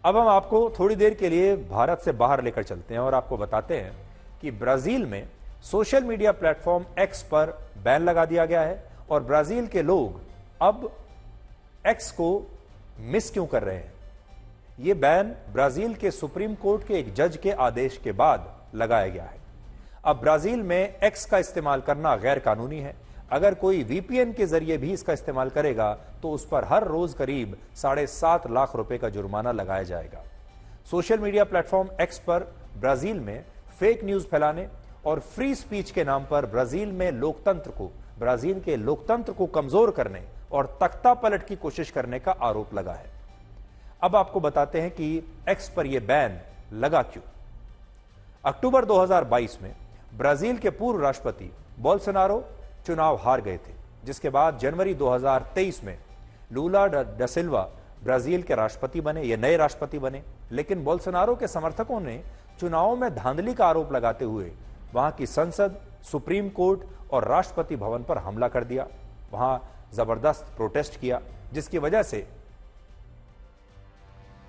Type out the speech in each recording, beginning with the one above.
अब हम आपको थोड़ी देर के लिए भारत से बाहर लेकर चलते हैं और आपको बताते हैं कि ब्राजील में सोशल मीडिया प्लेटफॉर्म एक्स पर बैन लगा दिया गया है और ब्राजील के लोग अब एक्स को मिस क्यों कर रहे हैं। यह बैन ब्राजील के सुप्रीम कोर्ट के एक जज के आदेश के बाद लगाया गया है। अब ब्राजील में एक्स का इस्तेमाल करना गैर कानूनी है। अगर कोई वीपीएन के जरिए भी इसका इस्तेमाल करेगा तो उस पर हर रोज करीब 7.5 लाख रुपए का जुर्माना लगाया जाएगा। सोशल मीडिया प्लेटफॉर्म एक्स पर ब्राजील में फेक न्यूज फैलाने और फ्री स्पीच के नाम पर ब्राजील के लोकतंत्र को कमजोर करने और तख्ता पलट की कोशिश करने का आरोप लगा है। अब आपको बताते हैं कि एक्स पर यह बैन लगा क्यों। अक्टूबर 2022 में ब्राजील के पूर्व राष्ट्रपति बोल्सोनारो चुनाव हार गए थे, जिसके बाद जनवरी 2023 में लूला डा सिल्वा ब्राजील के राष्ट्रपति बने। ये नए राष्ट्रपति बने, लेकिन बोल्सोनारो के समर्थकों ने चुनावों में धांधली का आरोप लगाते हुए वहां की संसद, सुप्रीम कोर्ट और राष्ट्रपति भवन पर हमला कर दिया। वहां जबरदस्त प्रोटेस्ट किया, जिसकी वजह से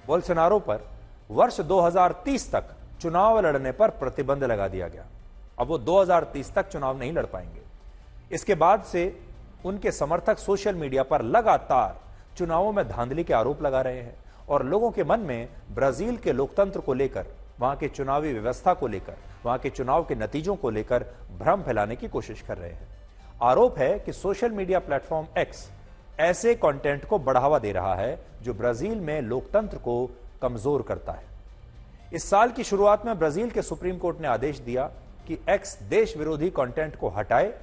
बोल्सोनारो पर वर्ष 2030 तक चुनाव लड़ने पर प्रतिबंध लगा दिया गया। अब वो 2030 तक चुनाव नहीं लड़ पाएंगे। इसके बाद से उनके समर्थक सोशल मीडिया पर लगातार चुनावों में धांधली के आरोप लगा रहे हैं और लोगों के मन में ब्राजील के लोकतंत्र को लेकर, वहां के चुनावी व्यवस्था को लेकर, वहां के चुनाव के नतीजों को लेकर भ्रम फैलाने की कोशिश कर रहे हैं। आरोप है कि सोशल मीडिया प्लेटफॉर्म एक्स ऐसे कंटेंट को बढ़ावा दे रहा है जो ब्राजील में लोकतंत्र को कमजोर करता है। इस साल की शुरुआत में ब्राजील के सुप्रीम कोर्ट ने आदेश दिया कि एक्स देश विरोधी कंटेंट को हटाए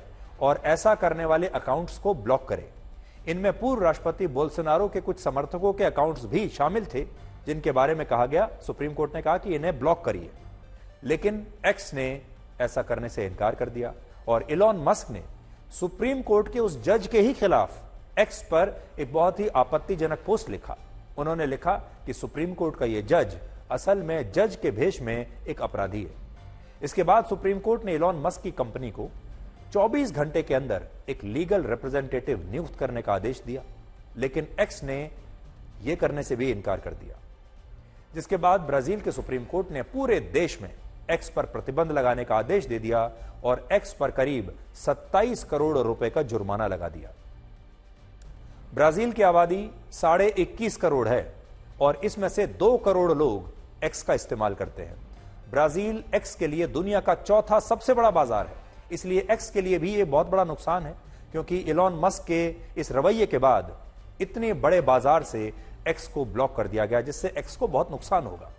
और ऐसा करने वाले अकाउंट्स को ब्लॉक करे। इनमें पूर्व राष्ट्रपति बोल्सोनारो के कुछ समर्थकों के अकाउंट्स भी शामिल थे, जिनके बारे में कहा गया, सुप्रीम कोर्ट ने कहा कि इन्हें ब्लॉक करिए। लेकिन एक्स ने ऐसा करने से इनकार कर दिया और इलॉन मस्क ने सुप्रीम कोर्ट के उस जज के ही खिलाफ एक्स पर एक बहुत ही आपत्तिजनक पोस्ट लिखा। उन्होंने लिखा कि सुप्रीम कोर्ट का यह जज असल में जज के भेष में एक अपराधी है। इसके बाद सुप्रीम कोर्ट ने इलॉन मस्क की कंपनी को 24 घंटे के अंदर एक लीगल रिप्रेजेंटेटिव नियुक्त करने का आदेश दिया, लेकिन एक्स ने यह करने से भी इनकार कर दिया। जिसके बाद ब्राजील के सुप्रीम कोर्ट ने पूरे देश में एक्स पर प्रतिबंध लगाने का आदेश दे दिया और एक्स पर करीब 27 करोड़ रुपए का जुर्माना लगा दिया। ब्राजील की आबादी 21.5 करोड़ है और इसमें से 2 करोड़ लोग एक्स का इस्तेमाल करते हैं। ब्राजील एक्स के लिए दुनिया का चौथा सबसे बड़ा बाजार है, इसलिए एक्स के लिए भी यह बहुत बड़ा नुकसान है, क्योंकि इलॉन मस्क के इस रवैये के बाद इतने बड़े बाजार से एक्स को ब्लॉक कर दिया गया, जिससे एक्स को बहुत नुकसान होगा।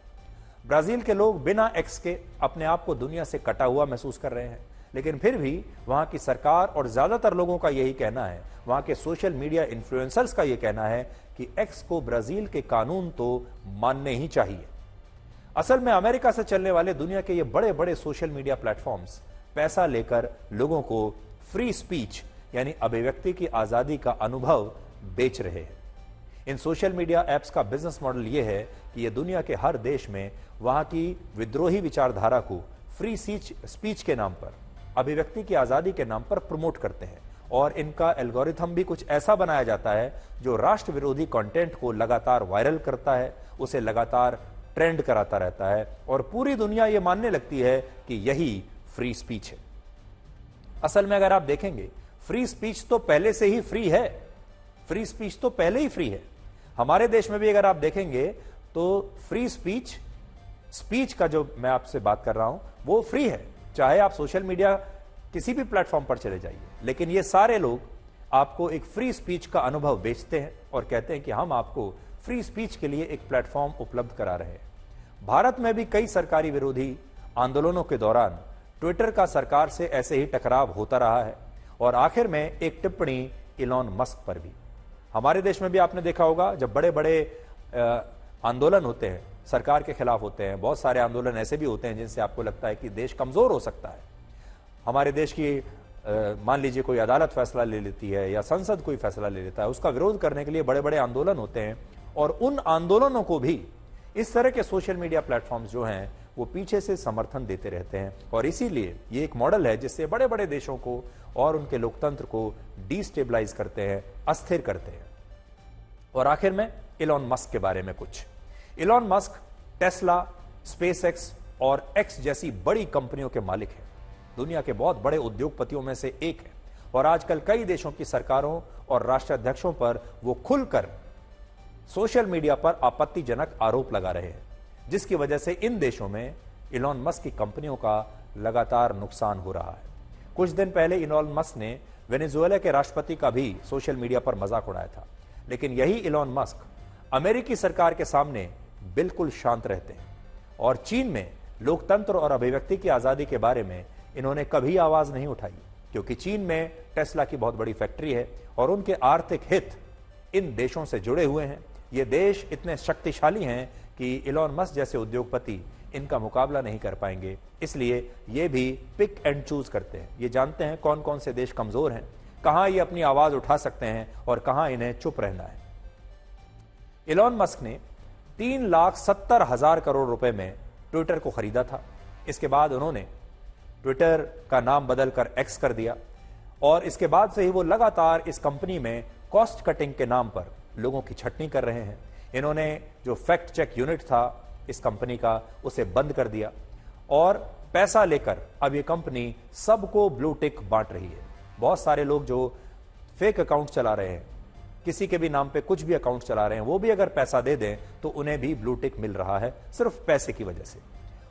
ब्राजील के लोग बिना एक्स के अपने आप को दुनिया से कटा हुआ महसूस कर रहे हैं, लेकिन फिर भी वहां की सरकार और ज्यादातर लोगों का यही कहना है, वहां के सोशल मीडिया इन्फ्लुएंसर्स का यह कहना है कि एक्स को ब्राजील के कानून तो मानने ही चाहिए। असल में अमेरिका से चलने वाले दुनिया के ये बड़े बड़े सोशल मीडिया प्लेटफॉर्म्स पैसा लेकर लोगों को फ्री स्पीच यानी अभिव्यक्ति की आजादी का अनुभव बेच रहे हैं। इन सोशल मीडिया एप्स का बिजनेस मॉडल यह है कि ये दुनिया के हर देश में वहां की विद्रोही विचारधारा को फ्री स्पीच के नाम पर, अभिव्यक्ति की आजादी के नाम पर प्रमोट करते हैं और इनका एल्गोरिथम भी कुछ ऐसा बनाया जाता है जो राष्ट्र विरोधी कंटेंट को लगातार वायरल करता है, उसे लगातार ट्रेंड कराता रहता है और पूरी दुनिया यह मानने लगती है कि यही फ्री स्पीच है। असल में अगर आप देखेंगे, फ्री स्पीच तो पहले से ही फ्री है, फ्री स्पीच तो पहले ही फ्री है। हमारे देश में भी अगर आप देखेंगे तो फ्री स्पीच का जो मैं आपसे बात कर रहा हूं वो फ्री है, चाहे आप सोशल मीडिया किसी भी प्लेटफॉर्म पर चले जाइए। लेकिन ये सारे लोग आपको एक फ्री स्पीच का अनुभव बेचते हैं और कहते हैं कि हम आपको फ्री स्पीच के लिए एक प्लेटफॉर्म उपलब्ध करा रहे हैं। भारत में भी कई सरकारी विरोधी आंदोलनों के दौरान ट्विटर का सरकार से ऐसे ही टकराव होता रहा है और आखिर में एक टिप्पणी इलॉन मस्क पर भी। हमारे देश में भी आपने देखा होगा, जब बड़े बड़े आंदोलन होते हैं, सरकार के खिलाफ होते हैं, बहुत सारे आंदोलन ऐसे भी होते हैं जिनसे आपको लगता है कि देश कमजोर हो सकता है। हमारे देश की मान लीजिए कोई अदालत फैसला ले लेती है या संसद कोई फैसला ले लेता है, उसका विरोध करने के लिए बड़े बड़े आंदोलन होते हैं और उन आंदोलनों को भी इस तरह के सोशल मीडिया प्लेटफॉर्म्स जो हैं वो पीछे से समर्थन देते रहते हैं और इसीलिए ये एक मॉडल है जिससे बड़े बड़े देशों को और उनके लोकतंत्र को डिस्टेबलाइज करते हैं, अस्थिर करते हैं। और आखिर में इलॉन मस्क के बारे में कुछ। इलॉन मस्क टेस्ला, स्पेसएक्स और एक्स जैसी बड़ी कंपनियों के मालिक हैं। दुनिया के बहुत बड़े उद्योगपतियों में से एक है और आजकल कई देशों की सरकारों और राष्ट्राध्यक्षों पर वो खुलकर सोशल मीडिया पर आपत्तिजनक आरोप लगा रहे हैं, जिसकी वजह से इन देशों में इलॉन मस्क की कंपनियों का लगातार नुकसान हो रहा है। कुछ दिन पहले इलॉन मस्क ने वेनेजुएला के राष्ट्रपति का भी सोशल मीडिया पर मजाक उड़ाया था, लेकिन यही इलॉन मस्क अमेरिकी सरकार के सामने बिल्कुल शांत रहते हैं और चीन में लोकतंत्र और अभिव्यक्ति की आजादी के बारे में इन्होंने कभी आवाज नहीं उठाई, क्योंकि चीन में टेस्ला की बहुत बड़ी फैक्ट्री है और उनके आर्थिक हित इन देशों से जुड़े हुए हैं। ये देश इतने शक्तिशाली हैं कि इलॉन मस्क जैसे उद्योगपति इनका मुकाबला नहीं कर पाएंगे, इसलिए ये भी पिक एंड चूज करते हैं। ये जानते हैं कौन कौन से देश कमजोर हैं, कहां ये अपनी आवाज उठा सकते हैं और कहां इन्हें चुप रहना है। इलॉन मस्क ने 3,70,000 करोड़ रुपए में ट्विटर को खरीदा था। इसके बाद उन्होंने ट्विटर का नाम बदलकर एक्स कर दिया और इसके बाद से ही वो लगातार इस कंपनी में कॉस्ट कटिंग के नाम पर लोगों की छटनी कर रहे हैं। इन्होंने जो फैक्ट चेक यूनिट था इस कंपनी का, उसे बंद कर दिया और पैसा लेकर अब ये कंपनी सबको ब्लू टिक बांट रही है। बहुत सारे लोग जो फेक अकाउंट चला रहे हैं, किसी के भी नाम पे कुछ भी अकाउंट चला रहे हैं, वो भी अगर पैसा दे दें तो उन्हें भी ब्लू टिक मिल रहा है सिर्फ पैसे की वजह से।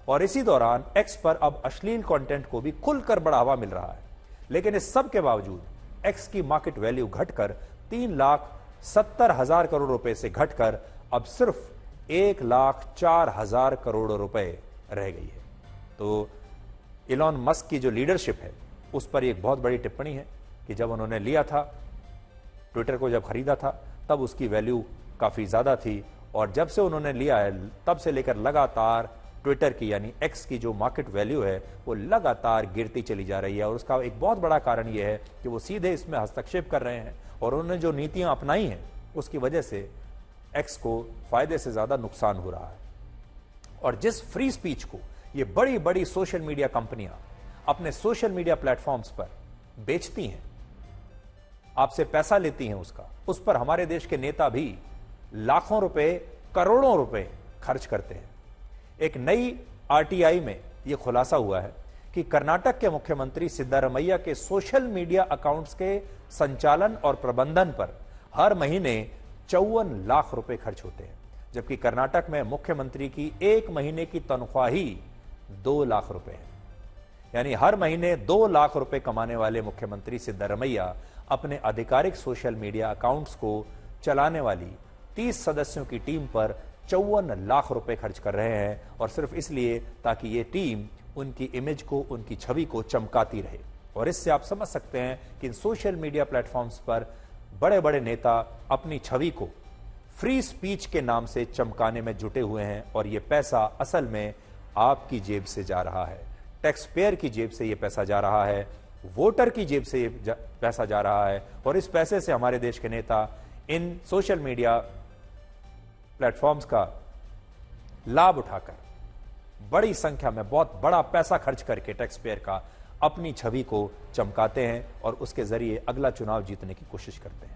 और इसी दौरान एक्स पर अब अश्लील कंटेंट को भी खुलकर बढ़ावा मिल रहा है। लेकिन इस सब के बावजूद एक्स की मार्केट वैल्यू घटकर 3,70,000 करोड़ रुपए से घटकर अब सिर्फ 1,04,000 करोड़ रुपए रह गई है। तो इलॉन मस्क की जो लीडरशिप है उस पर एक बहुत बड़ी टिप्पणी है कि जब उन्होंने लिया था ट्विटर को, जब खरीदा था, तब उसकी वैल्यू काफी ज्यादा थी और जब से उन्होंने लिया है तब से लेकर लगातार ट्विटर की यानी एक्स की जो मार्केट वैल्यू है वो लगातार गिरती चली जा रही है। और उसका एक बहुत बड़ा कारण यह है कि वो सीधे इसमें हस्तक्षेप कर रहे हैं और उन्होंने जो नीतियां अपनाई हैं उसकी वजह से एक्स को फायदे से ज्यादा नुकसान हो रहा है। और जिस फ्री स्पीच को ये बड़ी बड़ी सोशल मीडिया कंपनियां अपने सोशल मीडिया प्लेटफॉर्म्स पर बेचती हैं, आपसे पैसा लेती हैं उस पर हमारे देश के नेता भी लाखों रुपए, करोड़ों रुपए खर्च करते हैं। एक नई आरटीआई में यह खुलासा हुआ है कि कर्नाटक के मुख्यमंत्री सिद्धारमैया के सोशल मीडिया अकाउंट्स के संचालन और प्रबंधन पर हर महीने 54 लाख रुपए खर्च होते हैं, जबकि कर्नाटक में मुख्यमंत्री की एक महीने की तनख्वाह ही 2 लाख रुपए है। यानी हर महीने 2 लाख रुपए कमाने वाले मुख्यमंत्री सिद्धारमैया अपने आधिकारिक सोशल मीडिया अकाउंट्स को चलाने वाली 30 सदस्यों की टीम पर 54 लाख रुपए खर्च कर रहे हैं, और सिर्फ इसलिए ताकि ये टीम उनकी इमेज को, उनकी छवि को चमकाती रहे। और इससे आप समझ सकते हैं कि इन सोशल मीडिया प्लेटफॉर्म्स पर बड़े बड़े नेता अपनी छवि को फ्री स्पीच के नाम से चमकाने में जुटे हुए हैं और ये पैसा असल में आपकी जेब से जा रहा है, टैक्स पेयर की जेब से ये पैसा जा रहा है, वोटर की जेब से ये पैसा जा रहा है। और इस पैसे से हमारे देश के नेता इन सोशल मीडिया प्लेटफॉर्म्स का लाभ उठाकर बड़ी संख्या में बहुत बड़ा पैसा खर्च करके टैक्स पेयर का अपनी छवि को चमकाते हैं और उसके जरिए अगला चुनाव जीतने की कोशिश करते हैं।